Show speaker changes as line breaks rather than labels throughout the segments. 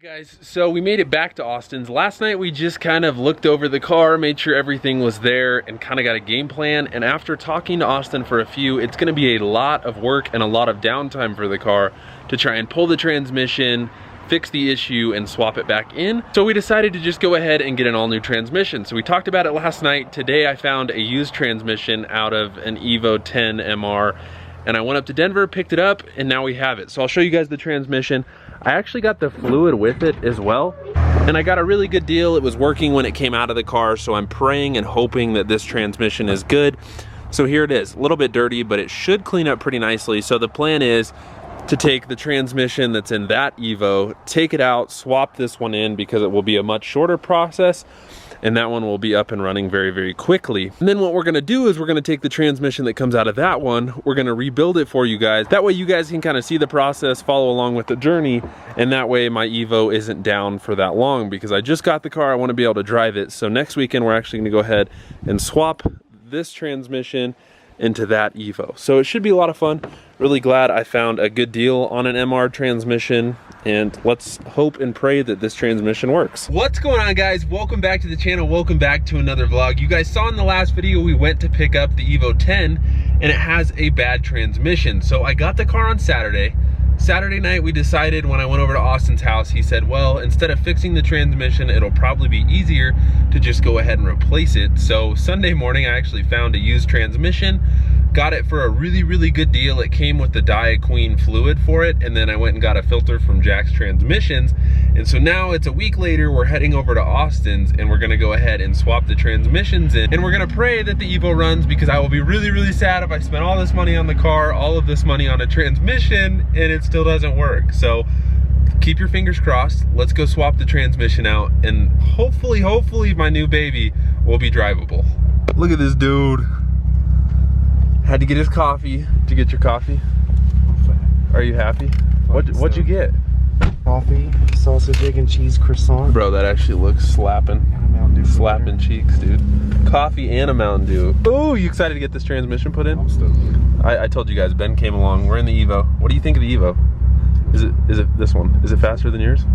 Guys, so we made it back to Austin's. Last night we just kind of looked over the car, made sure everything was there, and kind of got a game plan. And after talking to Austin for a few, it's gonna be a lot of work and a lot of downtime for the car to try and pull the transmission, fix the issue, and swap it back in. So we decided to just go ahead and get an all-new transmission. So we talked about it last night. Today I found a used transmission out of an Evo 10 MR, and I went up to Denver, picked it up, and now we have it. So I'll show you guys the transmission. I actually got the fluid with it as well, and I got a really good deal. It was working when it came out of the car, so I'm praying and hoping that this transmission is good. So here it is, a little bit dirty, but it should clean up pretty nicely. So the plan is to take the transmission that's in that Evo, take it out, swap this one in because it will be a much shorter process, and that one will be up and running very, very quickly. And then what we're gonna do is we're gonna take the transmission that comes out of that one, we're gonna rebuild it for you guys. That way you guys can kind of see the process, follow along with the journey, and that way my Evo isn't down for that long because I just got the car, I wanna be able to drive it. So next weekend we're actually gonna go ahead and swap this transmission into that Evo. So it should be a lot of fun. Really glad I found a good deal on an MR transmission, and let's hope and pray that this transmission works. What's going on, guys? Welcome back to the channel. Welcome back to another vlog. You guys saw in the last video we went to pick up the Evo 10 and it has a bad transmission. So I got the car on Saturday. Saturday night we decided, when I went over to Austin's house, he said, well, instead of fixing the transmission, it'll probably be easier to just go ahead and replace it. So Sunday morning I actually found a used transmission, got it for a really, really good deal. It came with the Queen fluid for it, and then I went and got a filter from Jack's Transmissions. And so now it's a week later, we're heading over to Austin's and we're gonna go ahead and swap the transmissions in. And we're gonna pray that the Evo runs, because I will be really, really sad if I spent all this money on the car, all of this money on a transmission, and it still doesn't work. So keep your fingers crossed. Let's go swap the transmission out, and hopefully my new baby will be drivable. Look at this dude. Had to get his coffee. Did you get your coffee? Are you happy? What'd you get?
Coffee, sausage, egg, and cheese croissant.
Bro, that actually looks slapping. Slapping cheeks, dude. Coffee and a Mountain Dew. Oh, you excited to get this transmission put in?
I'm stoked.
I told you guys, Ben came along. We're in the Evo. What do you think of the Evo? Is it this one? Is it faster than yours?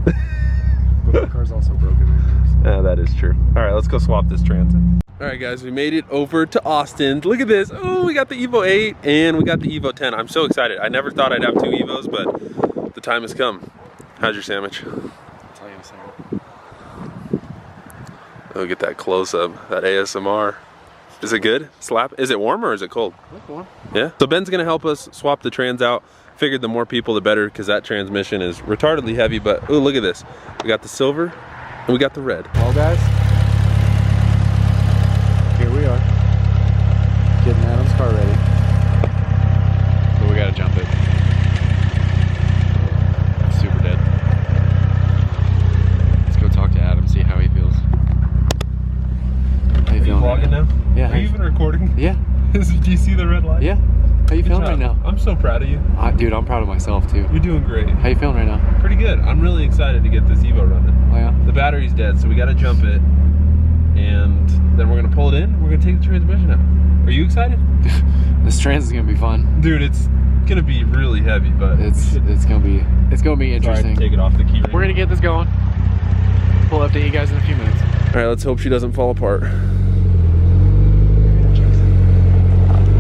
But the car's also broken.
Yeah, that is true. All right, let's go swap this transit. All right, guys, we made it over to Austin. Look at this. Oh, we got the Evo 8 and we got the Evo 10. I'm so excited. I never thought I'd have two Evos, but the time has come. How's your sandwich?
I'll tell you in a second.
Oh, get that close up, that ASMR. Is it good? Slap? Is it warm or is it cold?
Look warm.
Yeah. So Ben's gonna help us swap the trans out. Figured the more people, the better, because that transmission is retardedly heavy. But oh, look at this. We got the silver and we got the red.
Well, guys, here we are, getting Adam's car ready. But we gotta jump it. It's super dead. Let's go talk to Adam, see how he feels. How you feeling?
Vlogging now?
Yeah.
Are you even recording?
Yeah.
Do you see the red light?
Yeah. How you feeling
job.
right now?
I'm so proud of you.
Dude, I'm proud of myself too.
You're doing great.
How you feeling right now?
Pretty good. I'm really excited to get this Evo running.
Oh yeah?
The battery's dead, so we gotta jump it. And then we're gonna pull it in. We're gonna take the transmission out. Are you excited?
This trans is gonna be fun.
Dude, it's gonna be really heavy, but
It's gonna be interesting.
Take it off the key ring.
We're gonna get this going. We'll update you guys in a few minutes.
All right, let's hope she doesn't fall apart.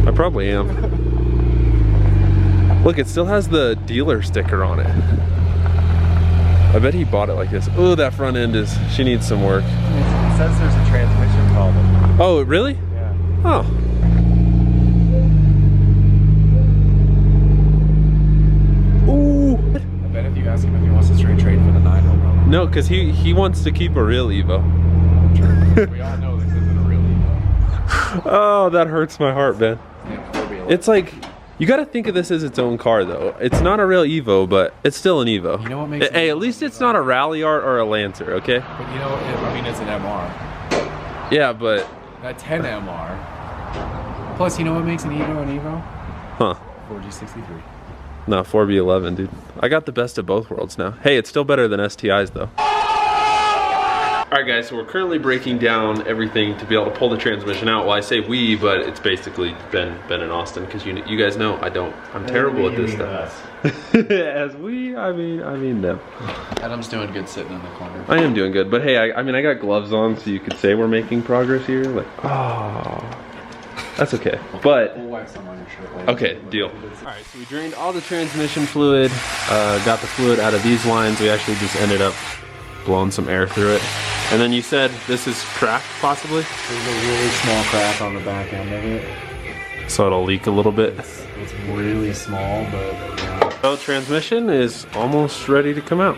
I probably am. Look, it still has the dealer sticker on it. I bet he bought it like this. Oh, that front end she needs some work.
It says there's a transmission problem.
Oh, really?
Yeah.
Oh. Ooh.
I bet if you ask him if he wants to straight trade for the 9, he'll probably.
No, because he wants to keep a real Evo.
True. We all know this isn't a real Evo.
Oh, that hurts my heart, man.
Yeah,
It's like, you gotta think of this as its own car though. It's not a real Evo, but it's still an Evo.
You know what makes
Hey, at least it's not a Rally Art or a Lancer, okay?
But you know, I mean, it's an MR.
Yeah, but...
That 10 MR. Plus, you know what makes an Evo?
Huh.
4G63.
No, 4B11, dude. I got the best of both worlds now. Hey, it's still better than STIs though. Alright guys, so we're currently breaking down everything to be able to pull the transmission out. Well, I say we, but it's basically Ben and Austin, because you guys know I'm terrible at this stuff. As we, I mean them.
Adam's doing good sitting in the corner.
I am doing good, but hey, I mean I got gloves on, so you could say we're making progress here. Like, oh, that's okay. But
We'll wax some on your shirt later.
okay, deal. All right, so we drained all the transmission fluid, got the fluid out of these lines. We actually just ended up blowing some air through it. And then you said this is cracked, possibly?
There's a really small crack on the back end of it.
So it'll leak a little bit.
It's really small, but yeah.
So transmission is almost ready to come out.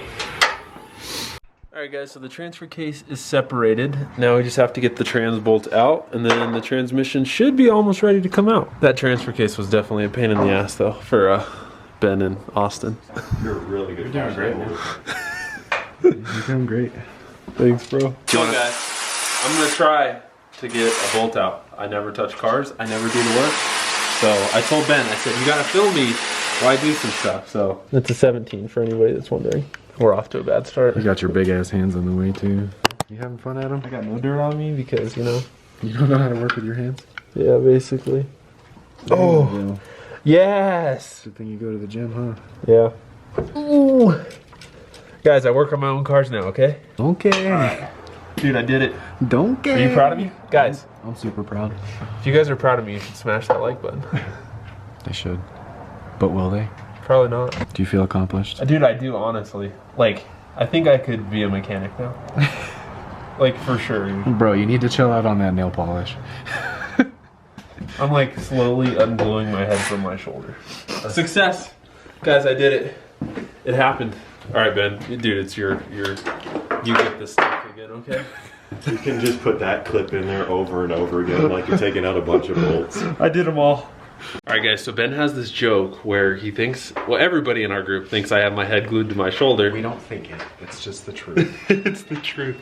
Alright guys, so the transfer case is separated. Now we just have to get the trans bolt out, and then the transmission should be almost ready to come out. That transfer case was definitely a pain in the ass though, for Ben and Austin.
You're really good.
You're doing great, man.
You're doing great. Thanks, bro. Come on, guys. I'm gonna try to get a bolt out. I never touch cars. I never do the work. So I told Ben, I said, you gotta film me while I do some stuff. So it's a 17 for anybody that's wondering. We're off to a bad start.
You got your big ass hands on the way too. You having fun, Adam?
I got no dirt on me because, you know.
You don't know how to work with your hands?
Yeah, basically. Oh, yes.
Good thing you go to the gym, huh?
Yeah. Ooh. Guys, I work on my own cars now, okay?
Okay.
Right. Dude, I did it.
Don't care.
Are you proud of me? Guys,
I'm super proud.
if you guys are proud of me, you should smash that like button.
They should. But will they?
Probably not.
Do you feel accomplished?
Dude, I do, honestly. Like, I think I could be a mechanic now. Like, for sure.
Bro, you need to chill out on that nail polish.
I'm like slowly ungluing my head from my shoulder. Success! Guys, I did it. It happened. Alright, Ben. Dude, it's you get this stuff again, okay?
You can just put that clip in there over and over again, like you're taking out a bunch of bolts.
I did them all. Alright guys, so Ben has this joke where he thinks, well, everybody in our group thinks I have my head glued to my shoulder.
We don't think it. It's just the truth.
It's the truth.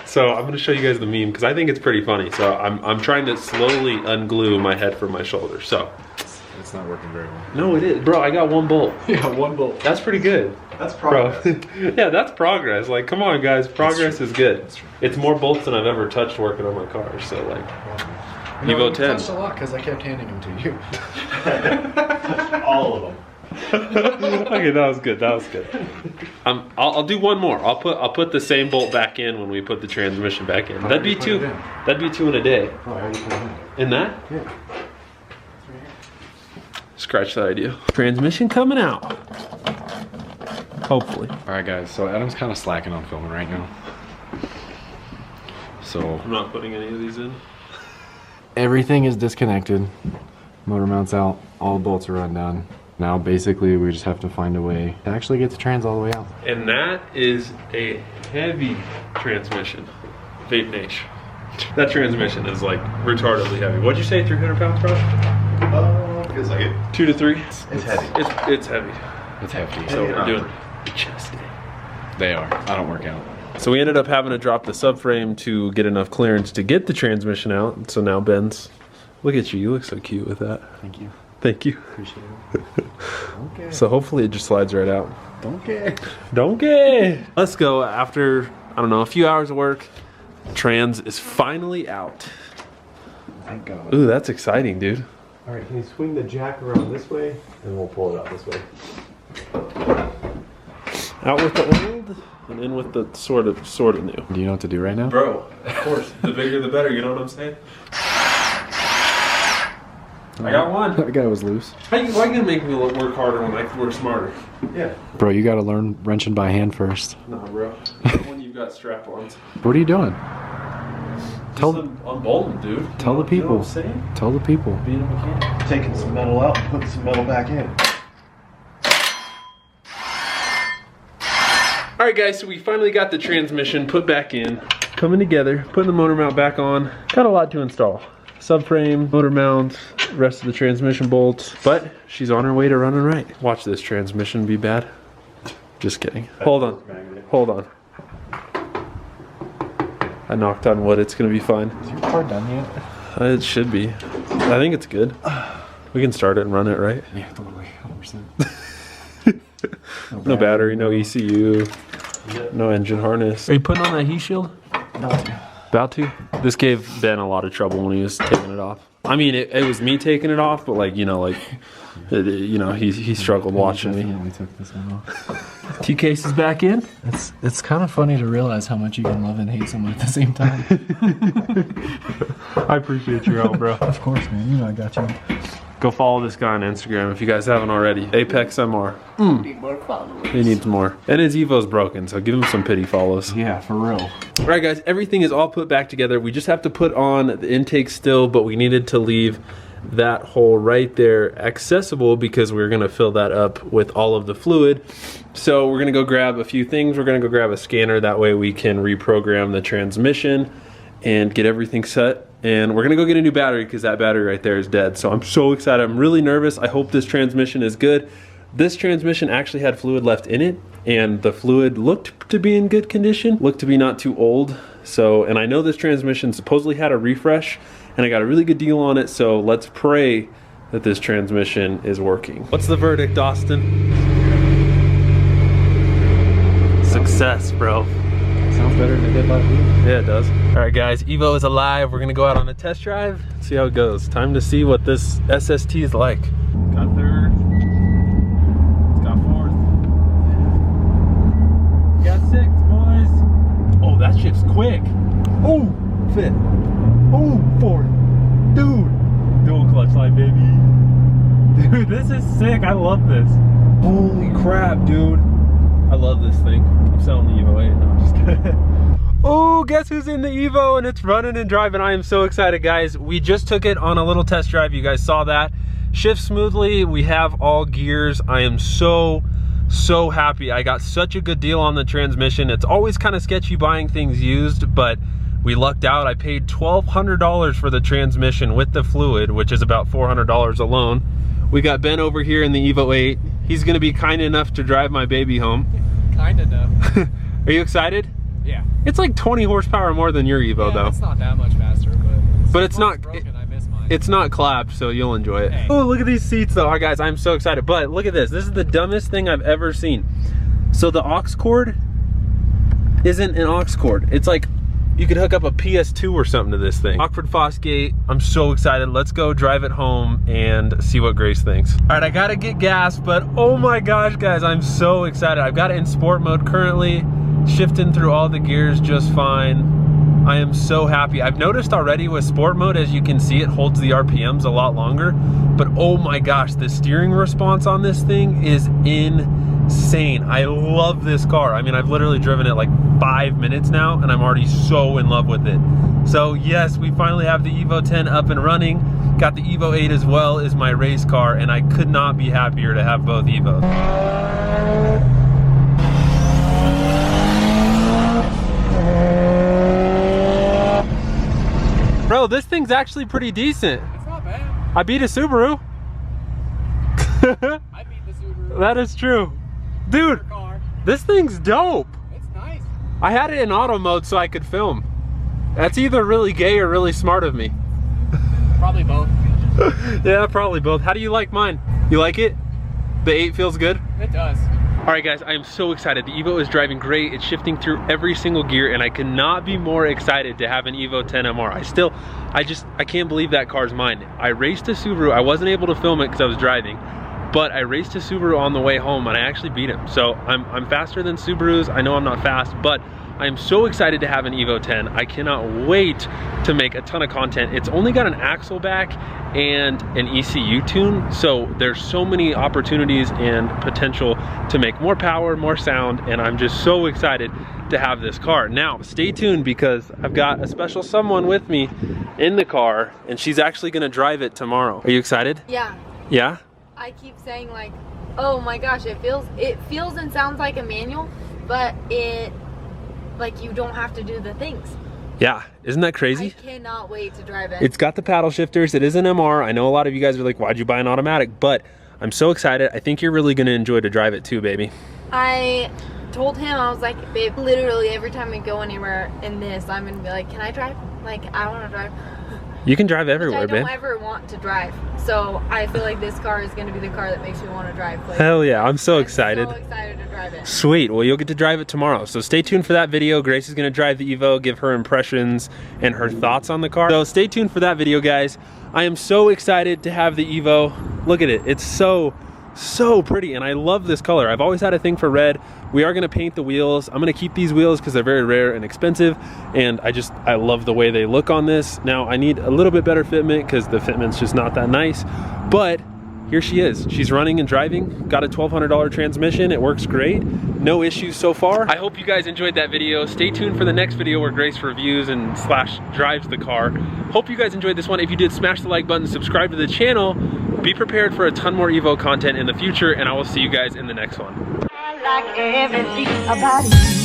So I'm gonna show you guys the meme because I think it's pretty funny. So I'm trying to slowly unglue my head from my shoulder. So
It's not working very well.
no, it is, bro. I got one bolt.
Yeah, one bolt.
That's pretty good.
That's progress.
Bro. Yeah, that's progress. Like, come on, guys. Progress is good.
That's true.
It's more bolts than I've ever touched working on my car. So like,
You
you vote 10.
touched a lot because I kept handing them to you.
All of them.
Okay, that was good. That was good. I'll do one more. I'll put the same bolt back in when we put the transmission back in. That'd be two. That'd be two in a day.
Oh, I already put it in.
In that?
Yeah.
Scratch that idea. Transmission coming out. Hopefully.
Alright guys, so Adam's kind of slacking on filming right now. So
I'm not putting any of these in.
everything is disconnected. Motor mounts out, all the bolts are undone. Now basically we just have to find a way to actually get the trans all the way out.
And that is a heavy transmission. Vape Nation. That transmission is like retardedly heavy. What'd you say, 300 pounds, bro?
Feels like it.
2 to 3?
It's heavy.
It's heavy.
It's hefty.
So we're doing chest day.
They are. I don't work out.
So we ended up having to drop the subframe to get enough clearance to get the transmission out. So now Ben's, look at you, you look so cute with that.
Thank you.
Thank you.
Appreciate it. Okay.
So hopefully it just slides right out.
Don't care.
Don't get. Let's go. After, I don't know, a few hours of work, trans is finally out.
Thank God.
Ooh, that's exciting, dude.
All right, can you swing the jack around this way, and we'll pull it out this way.
Out with the old and in with the sort of new.
Do you know what to do right now?
Bro, of course. The bigger the better, you know what I'm saying? I got one.
That guy was loose.
Why you gonna make me work harder when I can work smarter?
Yeah.
Bro, you gotta learn wrenching by hand first.
Nah, bro. When you've got strap-ons.
What are you doing? Tell-
Just unbolting, dude.
Tell the
You know
people.
what I'm saying?
Tell the people.
Being a mechanic.
Taking some metal out, putting some metal back in.
Alright guys, so we finally got the transmission put back in. Coming together, putting the motor mount back on. Got a lot to install. Subframe, motor mount, rest of the transmission bolts. But she's on her way to running right. Watch this transmission be bad. Just kidding. Hold on. Hold on. I knocked on wood, it's gonna be fine.
Is your car done yet?
It should be. I think it's good. We can start it and run it, right?
Yeah, totally. 100%.
No battery, no ECU, no engine harness. Are you putting on that heat shield? About to? This gave Ben a lot of trouble when he was taking it off. I mean, it was me taking it off, but like, you know, he struggled watching me.
We took this one off.
T-Case is back in.
It's kind of funny to realize how much you can love and hate someone at the same time.
I appreciate your help, bro.
Of course, man. You know I got you.
Go follow this guy on Instagram if you guys haven't already. Apex MR.
Need more followers.
He needs more. And his Evo's broken, so give him some pity follows.
Yeah, for real.
All right, guys, everything is all put back together. We just have to put on the intake still, but we needed to leave that hole right there accessible because we're gonna fill that up with all of the fluid. So we're gonna go grab a few things. We're gonna go grab a scanner. That way we can reprogram the transmission and get everything set. And we're gonna go get a new battery because that battery right there is dead. So I'm so excited. I'm really nervous. I hope this transmission is good. This transmission actually had fluid left in it, and the fluid looked to be in good condition, looked to be not too old. So, and I know this transmission supposedly had a refresh, and I got a really good deal on it, so let's pray that this transmission is working. What's the verdict, Austin? Success, bro.
Sounds better than it did last week.
Yeah, it does. All right, guys, Evo is alive. We're gonna go out on a test drive, see how it goes. Time to see what this SST is like. Got third. Got fourth. Got sixth, boys. Oh, that shit's quick. Oh, fifth. Oh, fourth. Dude. Dual clutch light, baby. Dude, this is sick. I love this. Holy crap, dude. I love this thing. I'm selling the Evo 8. No, I'm just kidding. Oh, guess who's in the Evo and it's running and driving. I am so excited, guys. We just took it on a little test drive. You guys saw that. Shifts smoothly. We have all gears. I am so happy. I got such a good deal on the transmission. It's always kind of sketchy buying things used, but we lucked out. I paid $1,200 for the transmission with the fluid, which is about $400 alone. We got Ben over here in the Evo 8. He's gonna be kind enough to drive my baby home.
Kind enough.
Are you excited?
Yeah.
It's like 20 horsepower more than your Evo, though.
It's not that much faster,
but it's not.
Broken, I miss mine.
It's not clapped, so you'll enjoy it.
Hey.
Oh, look at these seats, though. All right, guys, I'm so excited. But look at this. This is the dumbest thing I've ever seen. So the aux cord isn't an aux cord. It's like you could hook up a PS2 or something to this thing. Awkward Fosgate. I'm so excited. Let's go drive it home and see what Grace thinks. All right, I gotta get gas, but oh my gosh, guys, I'm so excited. I've got it in sport mode currently, shifting through all the gears just fine. I am so happy. I've noticed already with sport mode, as you can see, it holds the RPMs a lot longer, but oh my gosh, the steering response on this thing is insane. I love this car. I mean, I've literally driven it like 5 minutes now and I'm already so in love with it. So yes, we finally have the Evo 10 up and running. Got the Evo 8 as well as my race car, and I could not be happier to have both Evos. Bro, this thing's actually pretty decent.
It's not bad.
I beat a Subaru.
I beat the Subaru.
That is true. Dude,
Car.
this thing's dope.
It's nice.
I had it in auto mode so I could film. That's either really gay or really smart of me.
Probably both.
Yeah, probably both. How do you like mine? You like it? The 8 feels good?
It does.
All right, guys, I am so excited. The Evo is driving great. It's shifting through every single gear, and I cannot be more excited to have an Evo 10 MR. I can't believe that car's mine. I raced a Subaru. I wasn't able to film it because I was driving, but I raced a Subaru on the way home, and I actually beat him. So I'm faster than Subarus. I know I'm not fast, but I am so excited to have an Evo 10. I cannot wait to make a ton of content. It's only got an axle back and an ECU tune, so there's so many opportunities and potential to make more power, more sound, and I'm just so excited to have this car. Now, stay tuned because I've got a special someone with me in the car, and she's actually gonna drive it tomorrow. Are you excited?
Yeah.
Yeah?
I keep saying like, oh my gosh, it feels and sounds like a manual, but like you don't have to do the things.
Yeah, isn't that crazy?
I cannot wait to drive it.
It's got the paddle shifters. It is an MR. I know a lot of you guys are like, why'd you buy an automatic? But I'm so excited. I think you're really gonna enjoy to drive it too, baby.
I told him, I was like, babe, literally every time we go anywhere in this, I'm gonna be like, can I drive? Like, I wanna drive.
You can drive
which
everywhere,
I don't
babe.
ever want to drive. So I feel like this car is going to be the car that makes me want to drive. Like,
Hell yeah, I'm so excited.
So excited to drive it.
Sweet, well you'll get to drive it tomorrow. So stay tuned for that video. Grace is gonna drive the Evo, give her impressions and her thoughts on the car. So stay tuned for that video, guys. I am so excited to have the Evo. Look at it, it's so pretty, and I love this color. I've always had a thing for red. We are gonna paint the wheels. I'm gonna keep these wheels because they're very rare and expensive, and I love the way they look on this. Now I need a little bit better fitment because the fitment's just not that nice, but here she is. She's running and driving, got a $1,200 transmission. It works great, no issues so far. I hope you guys enjoyed that video. Stay tuned for the next video where Grace reviews and / drives the car. Hope you guys enjoyed this one. If you did, smash the like button, subscribe to the channel. Be prepared for a ton more Evo content in the future, and I will see you guys in the next one.
I like everything about you.